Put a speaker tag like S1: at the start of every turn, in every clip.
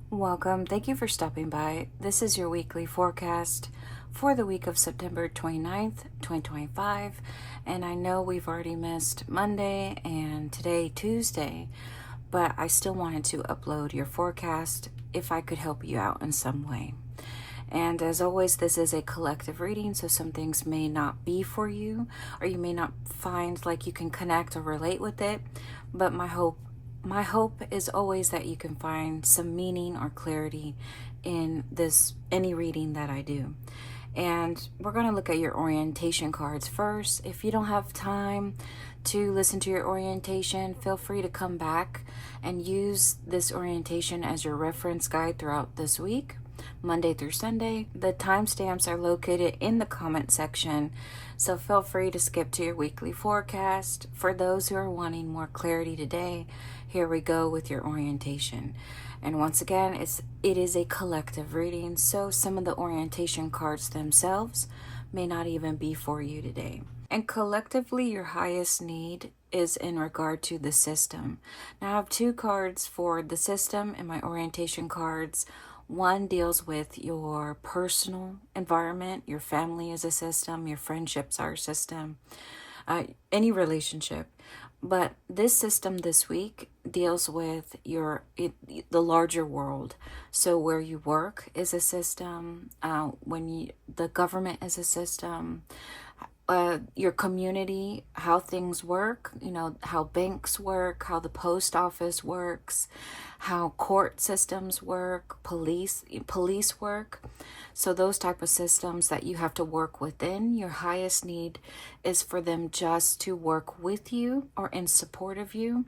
S1: Welcome. Thank you for stopping by. This is your weekly forecast for the week of September 29th, 2025. And I know we've already missed Monday and today, Tuesday, but I still wanted to upload your forecast if I could help you out in some way. And as always, this is a collective reading, so some things may not be for you, or you may not find like you can connect or relate with it. But my hope is always that you can find some meaning or clarity in any reading that I do. And we're going to look at your orientation cards first. If you don't have time to listen to your orientation, feel free to come back and use this orientation as your reference guide throughout this week, Monday through Sunday. The timestamps are located in the comment section, so feel free to skip to your weekly forecast. For those who are wanting more clarity today, here we go with your orientation. And once again, it is a collective reading, so some of the orientation cards themselves may not even be for you today. And collectively, your highest need is in regard to the system. Now, I have two cards for the system in my orientation cards. One deals with your personal environment, your family is a system, your friendships are a system, any relationship. But this system this week deals with the larger world. So where you work is a system, the government is a system, your community, how things work, how banks work, how the post office works, how court systems work, police work. So those type of systems that you have to work within, your highest need is for them just to work with you or in support of you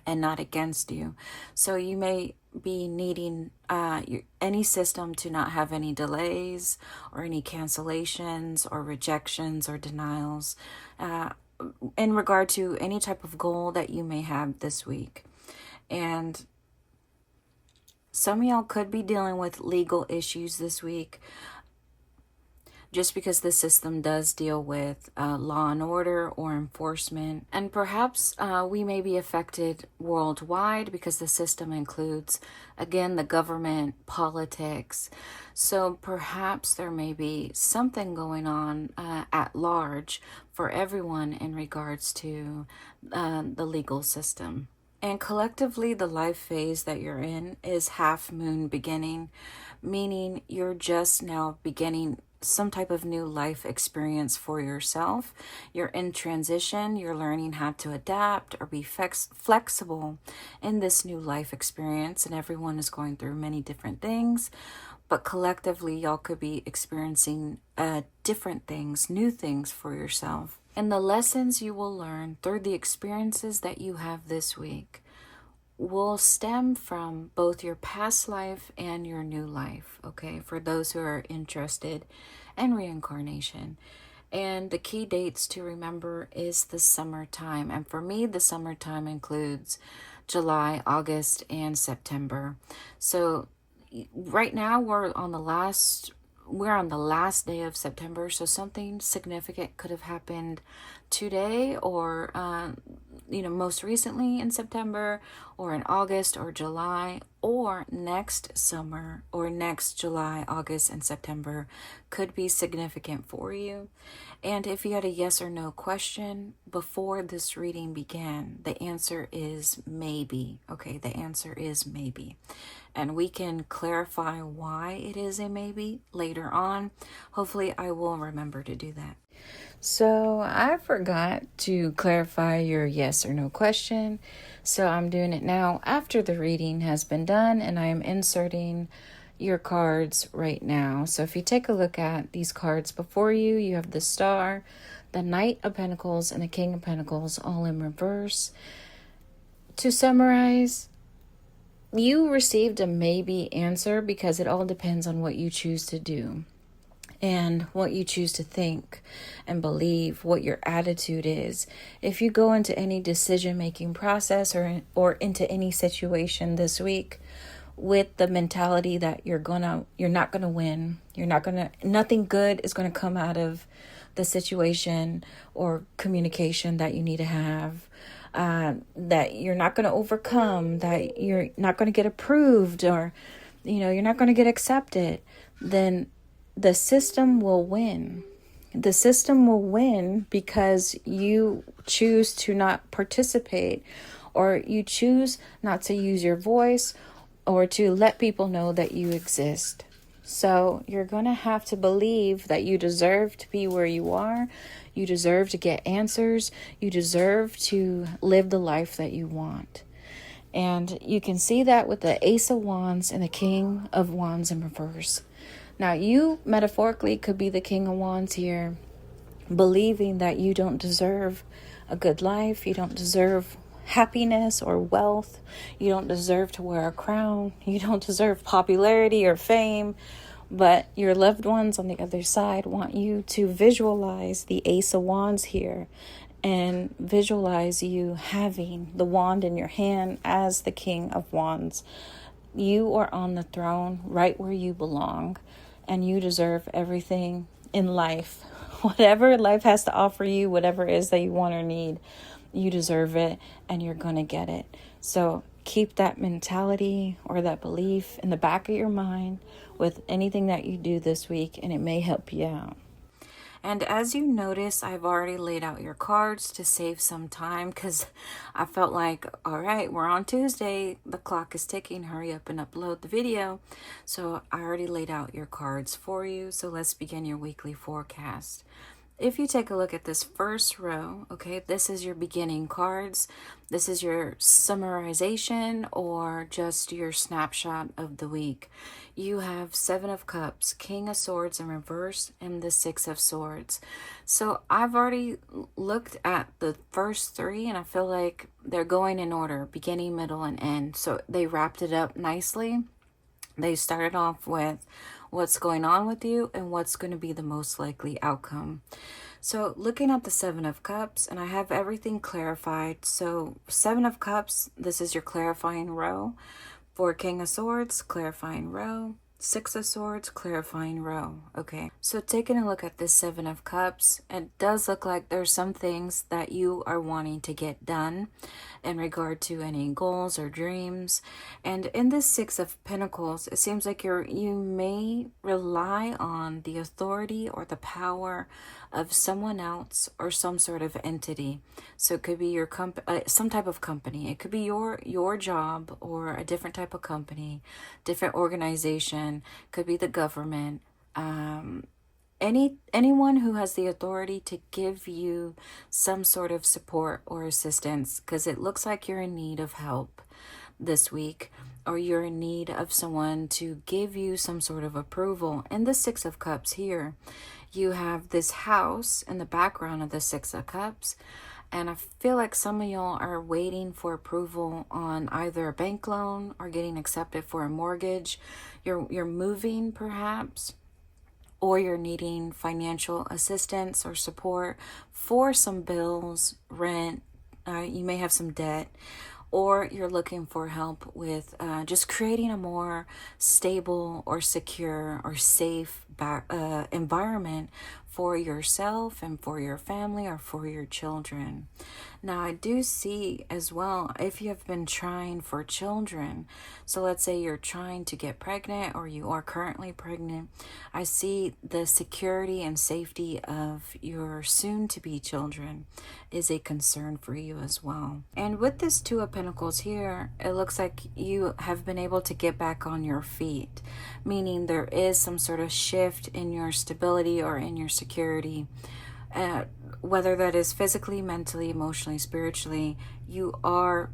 S1: and not against you. So you may be needing any system to not have any delays or any cancellations or rejections or denials in regard to any type of goal that you may have this week. And some of y'all could be dealing with legal issues this week, just because the system does deal with law and order or enforcement. And perhaps we may be affected worldwide because the system includes, again, the government, politics. So perhaps there may be something going on at large for everyone in regards to the legal system. And collectively, the life phase that you're in is half moon beginning, meaning you're just now beginning some type of new life experience for yourself. You're in transition. You're learning how to adapt or be flexible in this new life experience. And everyone is going through many different things. But collectively, y'all could be experiencing different things, new things for yourself. And the lessons you will learn through the experiences that you have this week will stem from both your past life and your new life, okay? For those who are interested in reincarnation. And the key dates to remember is the summertime. And for me, the summertime includes July, August, and September. So right now we're on the last day of September, so something significant could have happened today or most recently in September or in August or July, or next summer or next July, August, and September could be significant for you. And if you had a yes or no question before this reading began, the answer is maybe. Okay, the answer is maybe. And we can clarify why it is a maybe later on. Hopefully, I will remember to do that. So I forgot to clarify your yes or no question. So I'm doing it now after the reading has been done, and I am inserting your cards right now. So if you take a look at these cards before you, you have the Star, the Knight of Pentacles, and the King of Pentacles all in reverse. To summarize, you received a maybe answer because it all depends on what you choose to do and what you choose to think and believe, what your attitude is. If you go into any decision-making process or into any situation this week with the mentality that you're not gonna win, nothing good is gonna come out of the situation or communication that you need to have, that you're not going to overcome, that you're not going to get approved, or you're not going to get accepted, then the system will win. The system will win because you choose to not participate, or you choose not to use your voice or to let people know that you exist. So you're going to have to believe that you deserve to be where you are. You deserve to get answers. You deserve to live the life that you want. And you can see that with the Ace of Wands and the King of Wands in reverse. Now, you metaphorically could be the King of Wands here, believing that you don't deserve a good life. You don't deserve happiness or wealth. You don't deserve to wear a crown. You don't deserve popularity or fame. But your loved ones on the other side want you to visualize the Ace of Wands here and visualize you having the wand in your hand as the King of Wands. You are on the throne right where you belong, and you deserve everything in life. Whatever life has to offer you, whatever it is that you want or need, you deserve it, and you're going to get it. So keep that mentality or that belief in the back of your mind with anything that you do this week, and it may help you out. And as you notice, I've already laid out your cards to save some time, because I felt like, all right, we're on Tuesday. The clock is ticking. Hurry up and upload the video. So I already laid out your cards for you. So let's begin your weekly forecast. If you take a look at this first row, okay, this is your beginning cards. This is your summarization or just your snapshot of the week. You have Seven of Cups, King of Swords in reverse, and the Six of Swords. So I've already looked at the first three, and I feel like they're going in order, beginning, middle, and end. So they wrapped it up nicely. They started off with what's going on with you and what's going to be the most likely outcome. So looking at the Seven of Cups, and I have everything clarified. So Seven of Cups, this is your clarifying row. For King of Swords, clarifying row. Six of Swords, clarifying row. Okay, so taking a look at this Seven of Cups, it does look like there's some things that you are wanting to get done in regard to any goals or dreams. And in this Six of Pentacles, it seems like you may rely on the authority or the power of someone else or some sort of entity. So it could be your some type of company. It could be your job or a different type of company, different organization. Could be the government. Anyone who has the authority to give you some sort of support or assistance, because it looks like you're in need of help this week, or you're in need of someone to give you some sort of approval. In the Six of Cups here, you have this house in the background of the Six of Cups, and I feel like some of y'all are waiting for approval on either a bank loan or getting accepted for a mortgage. You're moving perhaps, or you're needing financial assistance or support for some bills, rent. You may have some debt, or you're looking for help with just creating a more stable or secure or safe environment for yourself and for your family or for your children. Now, I do see as well, if you have been trying for children, so let's say you're trying to get pregnant or you are currently pregnant, I see the security and safety of your soon-to-be children is a concern for you as well. And with this Two of Pentacles here, it looks like you have been able to get back on your feet, meaning there is some sort of shift in your stability or in your security. Whether that is physically, mentally, emotionally, spiritually, you are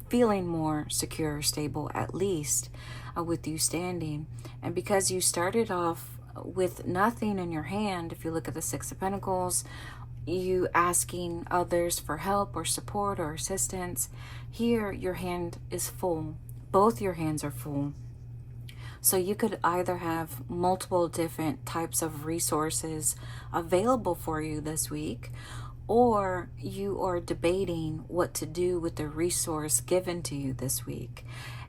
S1: feeling more secure, stable, at least with you standing. And because you started off with nothing in your hand, if you look at the Six of Pentacles, you asking others for help or support or assistance, here your hand is full. Both your hands are full. So you could either have multiple different types of resources available for you this week, or you are debating what to do with the resource given to you this week.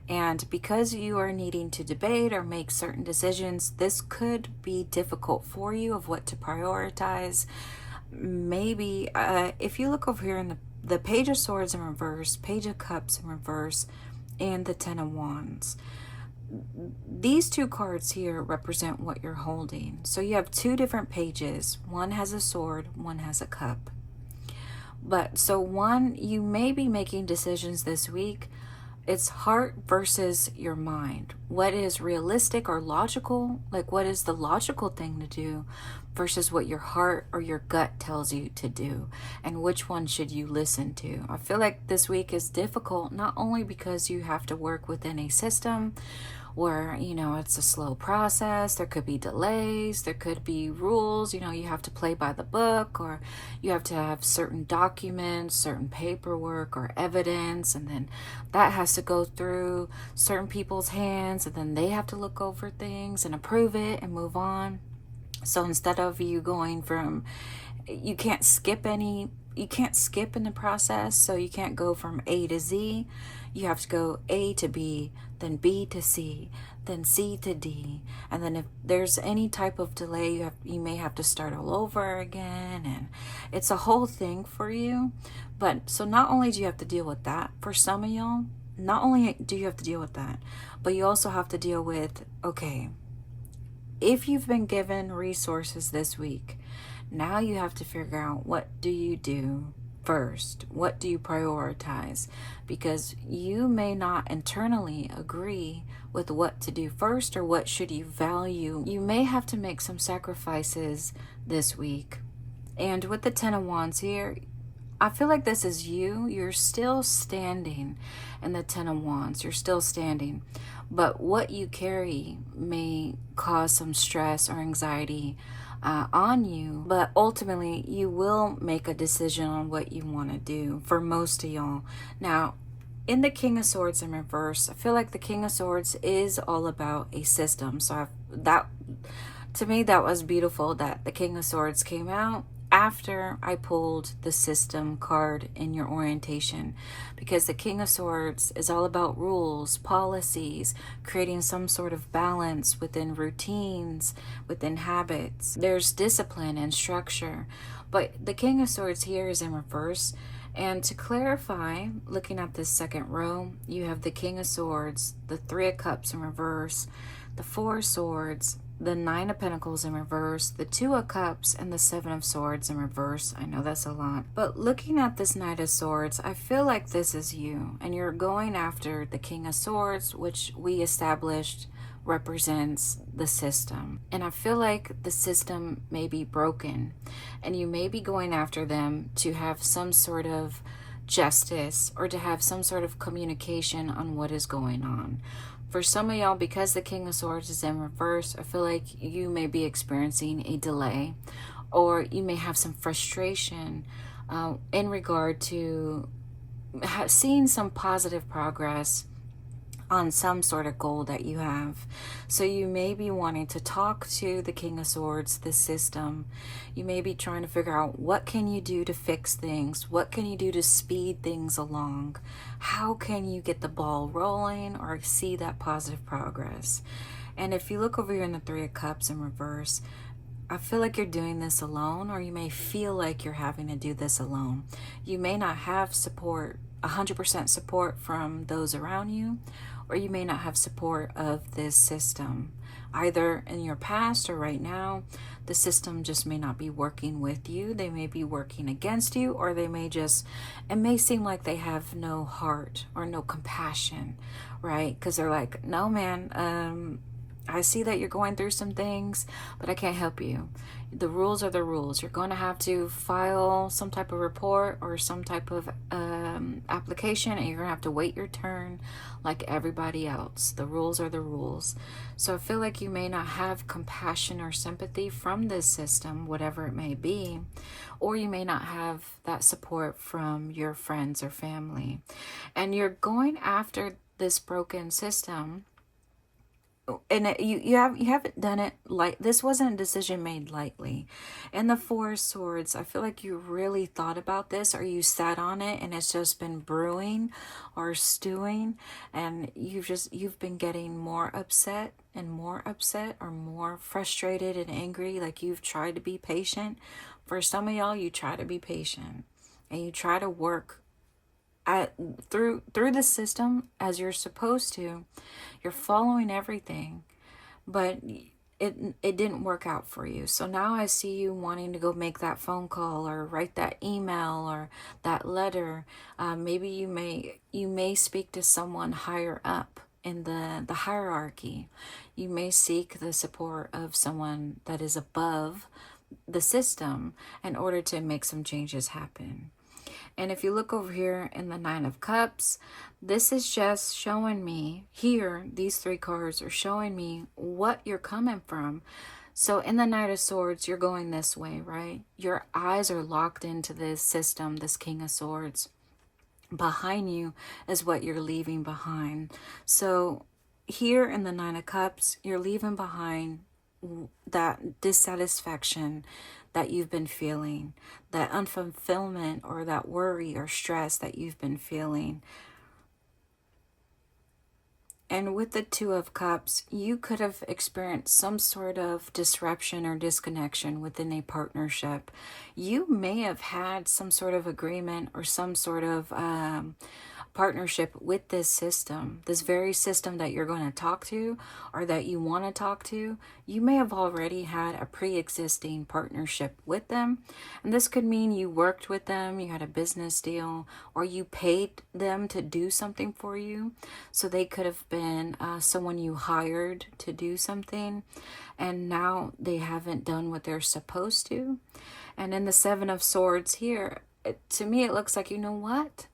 S1: And because you are needing to debate or make certain decisions, this could be difficult for you of what to prioritize. Maybe if you look over here in the Page of Swords in reverse, Page of Cups in reverse, and the Ten of Wands, these two cards here represent what you're holding. So you have two different pages. One has a sword, one has a cup. But so one, you may be making decisions this week. It's heart versus your mind. What is realistic or logical? Like, what is the logical thing to do versus what your heart or your gut tells you to do? And which one should you listen to? I feel like this week is difficult, not only because you have to work within a system where, it's a slow process. There could be delays, there could be rules, you have to play by the book, or you have to have certain documents, certain paperwork or evidence, and then that has to go through certain people's hands, and then they have to look over things and approve it and move on. So instead of you going from, you can't skip in the process, so you can't go from A to Z. You have to go A to B, then B to C, then C to D, and then if there's any type of delay, you may have to start all over again, and it's a whole thing for you. But so not only do you have to deal with that for some of y'all, not only do you have to deal with that, but you also have to deal with, okay, if you've been given resources this week, now you have to figure out, what do you do first? What do you prioritize? Because you may not internally agree with what to do first, or what should you value. You may have to make some sacrifices this week. And with the Ten of Wands here, I feel like this is you. You're still standing in the Ten of Wands. You're still standing. But what you carry may cause some stress or anxiety on you. But ultimately, you will make a decision on what you want to do for most of y'all. Now, in the King of Swords in reverse, I feel like the King of Swords is all about a system. So to me, that was beautiful that the King of Swords came out after I pulled the system card in your orientation, because the King of Swords is all about rules, policies, creating some sort of balance within routines, within habits. There's discipline and structure, but the King of Swords here is in reverse. And to clarify, looking at this second row, you have the King of Swords, the Three of Cups in reverse, the Four of Swords, the Nine of Pentacles in reverse, the Two of Cups, and the Seven of Swords in reverse. I know that's a lot. But looking at this Knight of Swords, I feel like this is you. And you're going after the King of Swords, which we established represents the system. And I feel like the system may be broken. And you may be going after them to have some sort of justice, or to have some sort of communication on what is going on. For some of y'all, because the King of Swords is in reverse, I feel like you may be experiencing a delay, or you may have some frustration in regard to seeing some positive progress on some sort of goal that you have. So you may be wanting to talk to the King of Swords, the system. You may be trying to figure out, what can you do to fix things? What can you do to speed things along? How can you get the ball rolling or see that positive progress? And if you look over here in the Three of Cups in reverse, I feel like you're doing this alone, or you may feel like you're having to do this alone. You may not have support, 100% support from those around you, or you may not have support of this system. Either in your past or right now, the system just may not be working with you. They may be working against you, or they may just, it may seem like they have no heart or no compassion, right? Because they're like, no, man, I see that you're going through some things, but I can't help you. The rules are the rules. You're going to have to file some type of report or some type of application, and you're going to have to wait your turn like everybody else. The rules are the rules. So I feel like you may not have compassion or sympathy from this system, whatever it may be, or you may not have that support from your friends or family. And you're going after this broken system, and you haven't done it like this. Wasn't a decision made lightly. And the Four of Swords, I feel like you really thought about this, or you sat on it and it's just been brewing or stewing, and you've been getting more upset and more upset, or more frustrated and angry. Like, you've tried to be patient. For some of y'all, you try to be patient and you try to work at, through the system as you're supposed to. You're following everything, but it didn't work out for you. So now I see you wanting to go make that phone call or write that email or that letter. Maybe you may speak to someone higher up in the hierarchy. You may seek the support of someone that is above the system in order to make some changes happen. And if you look over here in the Nine of Cups, this is just showing me here, these three cards are showing me what you're coming from. So in the Knight of Swords, you're going this way, right? Your eyes are locked into this system, this King of Swords. Behind you is what you're leaving behind. So here in the Nine of Cups, you're leaving behind that dissatisfaction that you've been feeling, that unfulfillment or that worry or stress that you've been feeling. And with the Two of Cups, you could have experienced some sort of disruption or disconnection within a partnership. You may have had some sort of agreement or some sort of partnership with this system, this very system that you're going to talk to or that you want to talk to. You may have already had a pre-existing partnership with them, and this could mean you worked with them, you had a business deal, or you paid them to do something for you. So they could have been someone you hired to do something, and now they haven't done what they're supposed to. And in the Seven of Swords here, to me it looks like, you know what?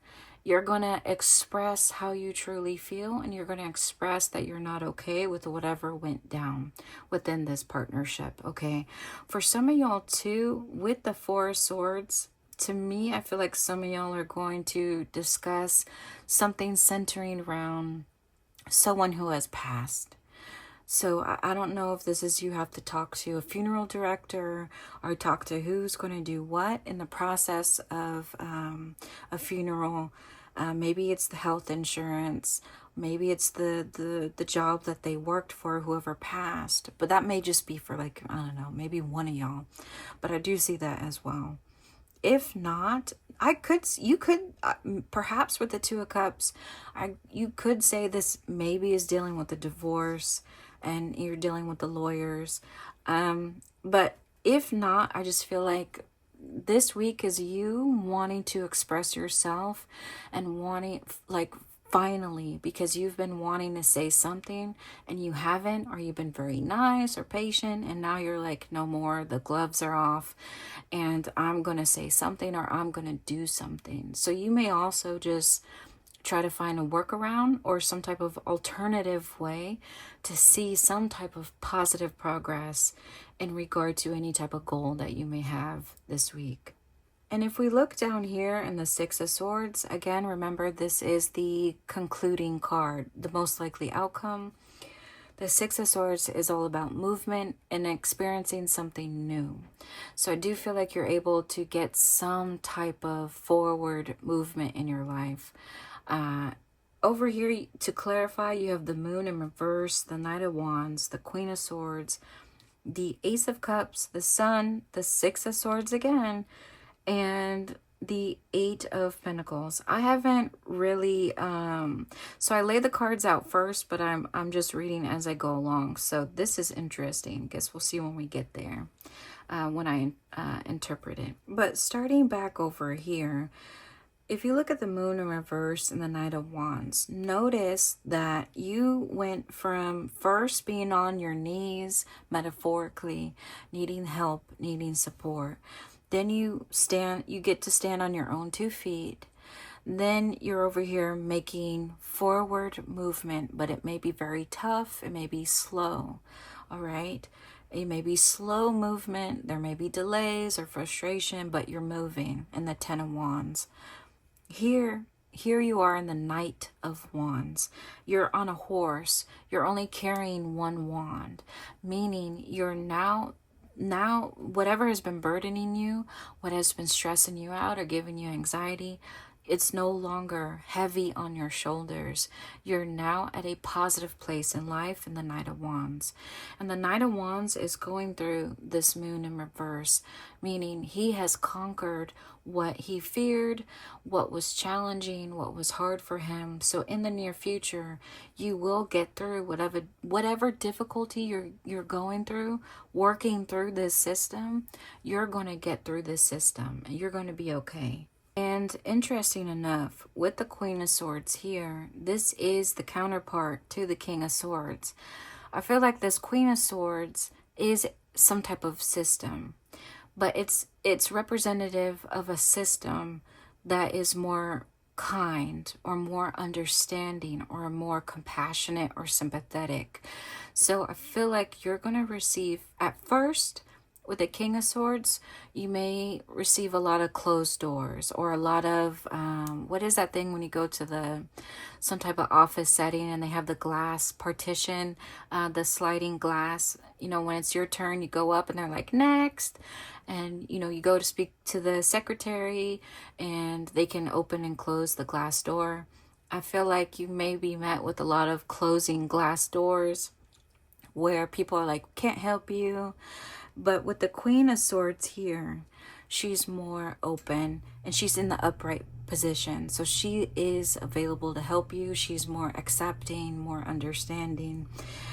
S1: You're going to express how you truly feel, and you're going to express that you're not okay with whatever went down within this partnership, okay? For some of y'all too, with the Four of Swords, to me, I feel like some of y'all are going to discuss something centering around someone who has passed. So I don't know if this is you have to talk to a funeral director or talk to who's going to do what in the process of a funeral. Maybe it's the health insurance. Maybe it's the job that they worked for, whoever passed. But that may just be for, like, I don't know, maybe one of y'all. But I do see that as well. If not, you could, perhaps with the Two of Cups, you could say this maybe is dealing with the divorce and you're dealing with the lawyers. But if not, I just feel like this week is you wanting to express yourself and wanting, like, finally, because you've been wanting to say something and you haven't, or you've been very nice or patient, and now you're like, no more, the gloves are off and I'm going to say something or I'm going to do something. So you may also just try to find a workaround or some type of alternative way to see some type of positive progress in regard to any type of goal that you may have this week. And if we look down here in the Six of Swords, again, remember this is the concluding card, the most likely outcome. The Six of Swords is all about movement and experiencing something new. So I do feel like you're able to get some type of forward movement in your life. Over here, to clarify, you have the Moon in reverse, the Knight of Wands, the Queen of Swords, the Ace of Cups, the Sun, the Six of Swords again, and the Eight of Pentacles. I haven't really, so I lay the cards out first, but I'm just reading as I go along. So this is interesting. Guess we'll see when we get there, when I interpret it. But starting back over here, if you look at the Moon in reverse and the Knight of Wands, notice that you went from first being on your knees, metaphorically, needing help, needing support. Then you get to stand on your own 2 feet. Then you're over here making forward movement, but it may be very tough. It may be slow. All right. It may be slow movement. There may be delays or frustration, but you're moving in the Ten of Wands. Here you are in the Knight of Wands. You're on a horse. You're only carrying one wand, meaning you're now whatever has been burdening you, what has been stressing you out or giving you anxiety, It's no longer heavy on your shoulders. You're now at a positive place in life in the Knight of Wands. And the Knight of Wands is going through this moon in reverse, meaning he has conquered what he feared, what was challenging, what was hard for him. So in the near future, you will get through whatever difficulty you're going through, working through this system. You're going to get through this system and you're going to be okay. And interesting enough, with the Queen of Swords here, this is the counterpart to the King of Swords. I feel like this Queen of Swords is some type of system, but it's representative of a system that is more kind or more understanding or more compassionate or sympathetic. So I feel like you're going to receive, at first, with the King of Swords, you may receive a lot of closed doors or a lot of, what is that thing when you go to some type of office setting and they have the glass partition, the sliding glass, you know, when it's your turn, you go up and they're like, next. And, you know, you go to speak to the secretary and they can open and close the glass door. I feel like you may be met with a lot of closing glass doors where people are like, can't help you. But with the Queen of Swords here, she's more open and she's in the upright position. So she is available to help you. She's more accepting, more understanding.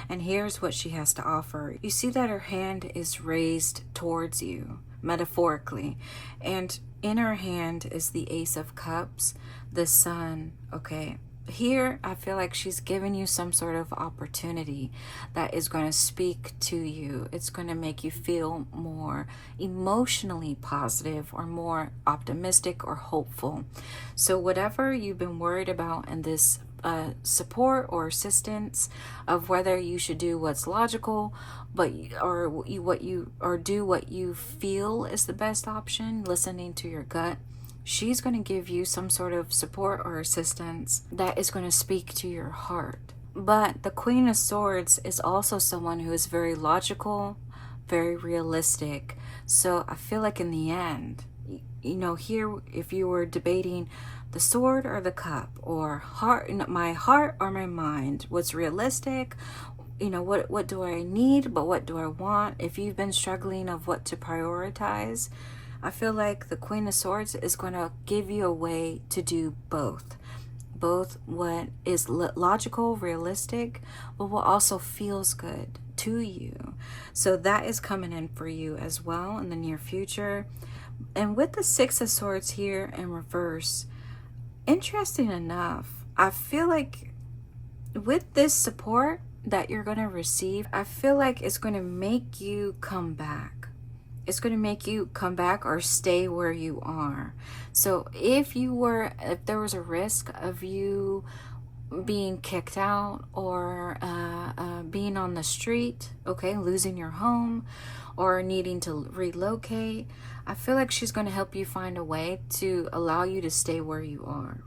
S1: And here's what she has to offer. You see that her hand is raised towards you, metaphorically. And in her hand is the Ace of Cups, the Sun, okay? Here, I feel like she's giving you some sort of opportunity that is going to speak to you. It's going to make you feel more emotionally positive or more optimistic or hopeful. So whatever you've been worried about in this support or assistance of whether you should do what's logical, do what you feel is the best option, listening to your gut. She's going to give you some sort of support or assistance that is going to speak to your heart. But the Queen of Swords is also someone who is very logical, very realistic. So I feel like in the end, you know, here, if you were debating the sword or the cup, or my heart or my mind, what's realistic, you know, what do I need, but what do I want? If you've been struggling of what to prioritize, I feel like the Queen of Swords is going to give you a way to do both. Both what is logical, realistic, but what also feels good to you. So that is coming in for you as well in the near future. And with the Six of Swords here in reverse, interesting enough, I feel like with this support that you're going to receive, I feel like it's going to make you come back. It's going to make you come back or stay where you are. So if there was a risk of you being kicked out or being on the street, okay, losing your home or needing to relocate, I feel like she's going to help you find a way to allow you to stay where you are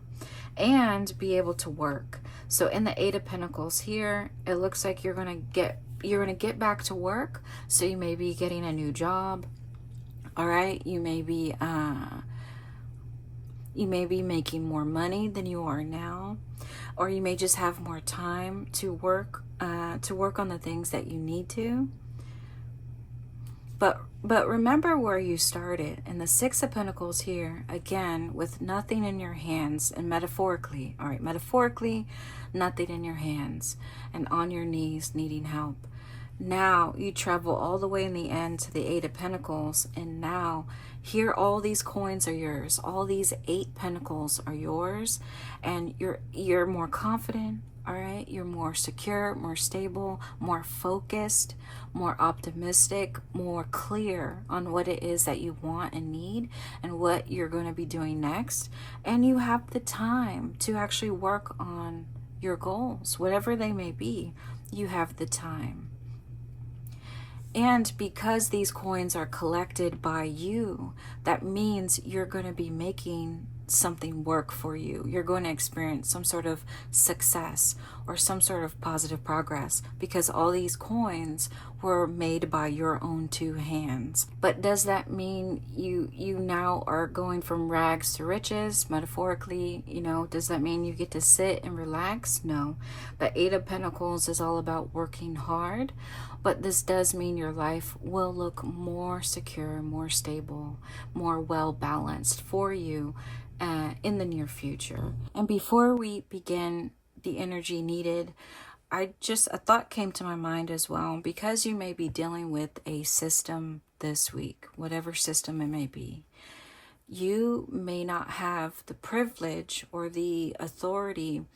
S1: and be able to work. So in the Eight of Pentacles here, it looks like you're going to get back to work. So you may be getting a new job. All right. You may be making more money than you are now, or you may just have more time to work on the things that you need to. But remember where you started. And the Six of Pentacles here, again, with nothing in your hands, and metaphorically, all right, metaphorically, nothing in your hands and on your knees needing help. Now you travel all the way in the end to the Eight of Pentacles, and now here all these coins are yours. All these 8 pentacles are yours, and you're more confident, all right? You're more secure, more stable, more focused, more optimistic, more clear on what it is that you want and need and what you're going to be doing next. And you have the time to actually work on your goals, whatever they may be. You have the time. And because these coins are collected by you, that means you're going to be making something work for you. You're going to experience some sort of success or some sort of positive progress, because all these coins were made by your own two hands. But does that mean you now are going from rags to riches, metaphorically? Does that mean you get to sit and relax? No. But Eight of Pentacles is all about working hard. But this does mean your life will look more secure, more stable, more well balanced for you in the near future. And before we begin the energy needed, a thought came to my mind as well, because you may be dealing with a system this week, whatever system it may be. You may not have the privilege or the authority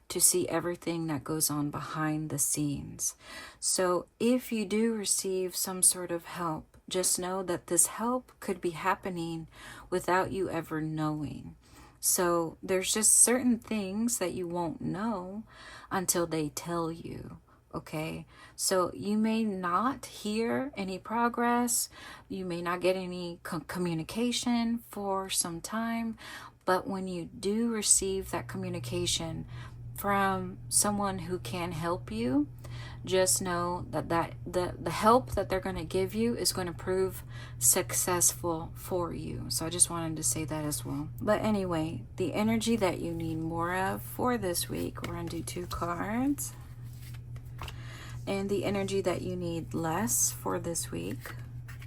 S1: to see everything that goes on behind the scenes. So if you do receive some sort of help, just know that this help could be happening without you ever knowing. So there's just certain things that you won't know until they tell you, okay? So you may not hear any progress, you may not get any communication for some time, but when you do receive that communication from someone who can help you, just know that the help that they're going to give you is going to prove successful for you. So I just wanted to say that as well. But anyway, the energy that you need more of for this week, we're going to do 2 cards. And the energy that you need less for this week,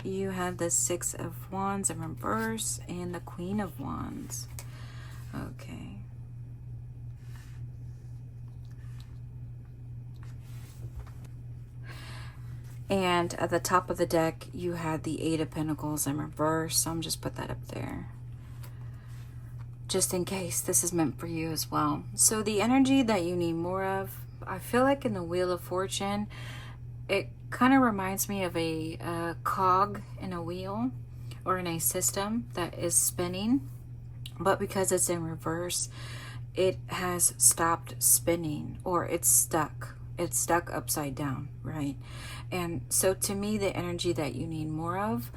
S1: you have the 6 of Wands in reverse and the Queen of Wands. Okay. And at the top of the deck, you had the 8 of Pentacles in reverse. So I'm just put that up there, just in case this is meant for you as well. So the energy that you need more of, I feel like in the Wheel of Fortune, it kind of reminds me of a cog in a wheel or in a system that is spinning. But because it's in reverse, it has stopped spinning, or it's stuck. It's stuck upside down, right? And so to me, the energy that you need more of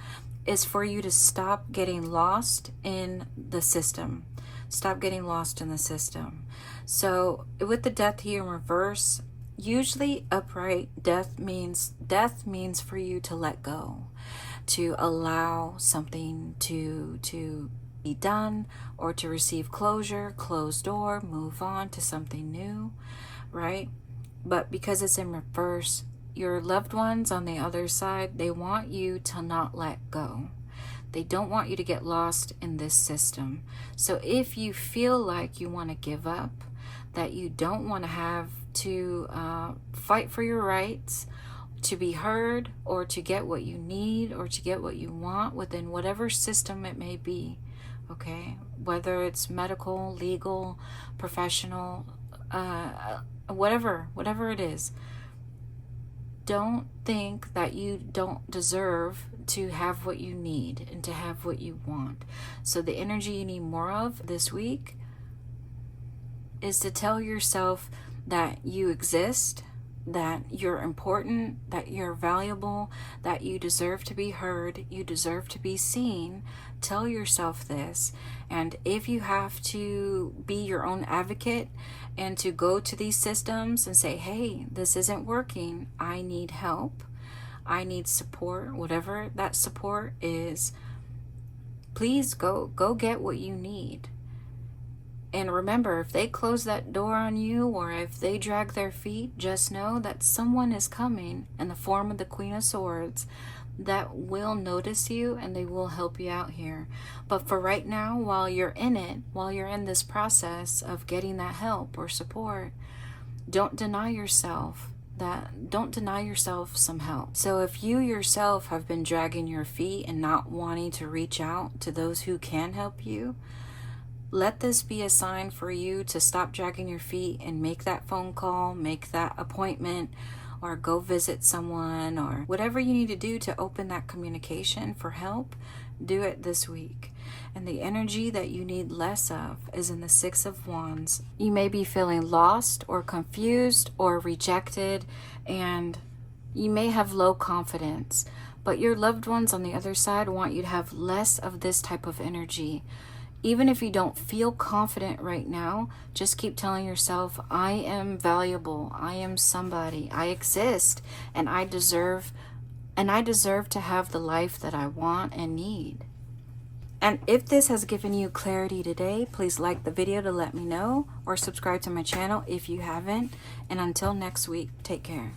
S1: is for you to stop getting lost in the system. Stop getting lost in the system. So with the Death here in reverse, usually upright, death means for you to let go, to allow something to be done, or to receive closure, closed door, move on to something new, right? But because it's in reverse, your loved ones on the other side, they want you to not let go. They don't want you to get lost in this system. So if you feel like you want to give up, that you don't want to have to fight for your rights, to be heard, or to get what you need, or to get what you want within whatever system it may be, okay? Whether it's medical, legal, professional, whatever it is. Don't think that you don't deserve to have what you need and to have what you want. So the energy you need more of this week is to tell yourself that you exist, that you're important, that you're valuable, that you deserve to be heard, you deserve to be seen. Tell yourself this. And if you have to be your own advocate and to go to these systems and say, hey, this isn't working, I need help, I need support, whatever that support is, please go get what you need. And remember, if they close that door on you, or if they drag their feet, just know that someone is coming in the form of the Queen of Swords that will notice you, and they will help you out here. But for right now, while you're in it, while you're in this process of getting that help or support, don't deny yourself some help. So if you yourself have been dragging your feet and not wanting to reach out to those who can help you, let this be a sign for you to stop dragging your feet and make that phone call, make that appointment, or go visit someone, or whatever you need to do to open that communication for help. Do it this week. And the energy that you need less of is in the 6 of Wands. You may be feeling lost or confused or rejected, and you may have low confidence, but your loved ones on the other side want you to have less of this type of energy. Even if you don't feel confident right now, just keep telling yourself, I am valuable, I am somebody, I exist, and I deserve to have the life that I want and need. And if this has given you clarity today, please like the video to let me know, or subscribe to my channel if you haven't. And until next week, take care.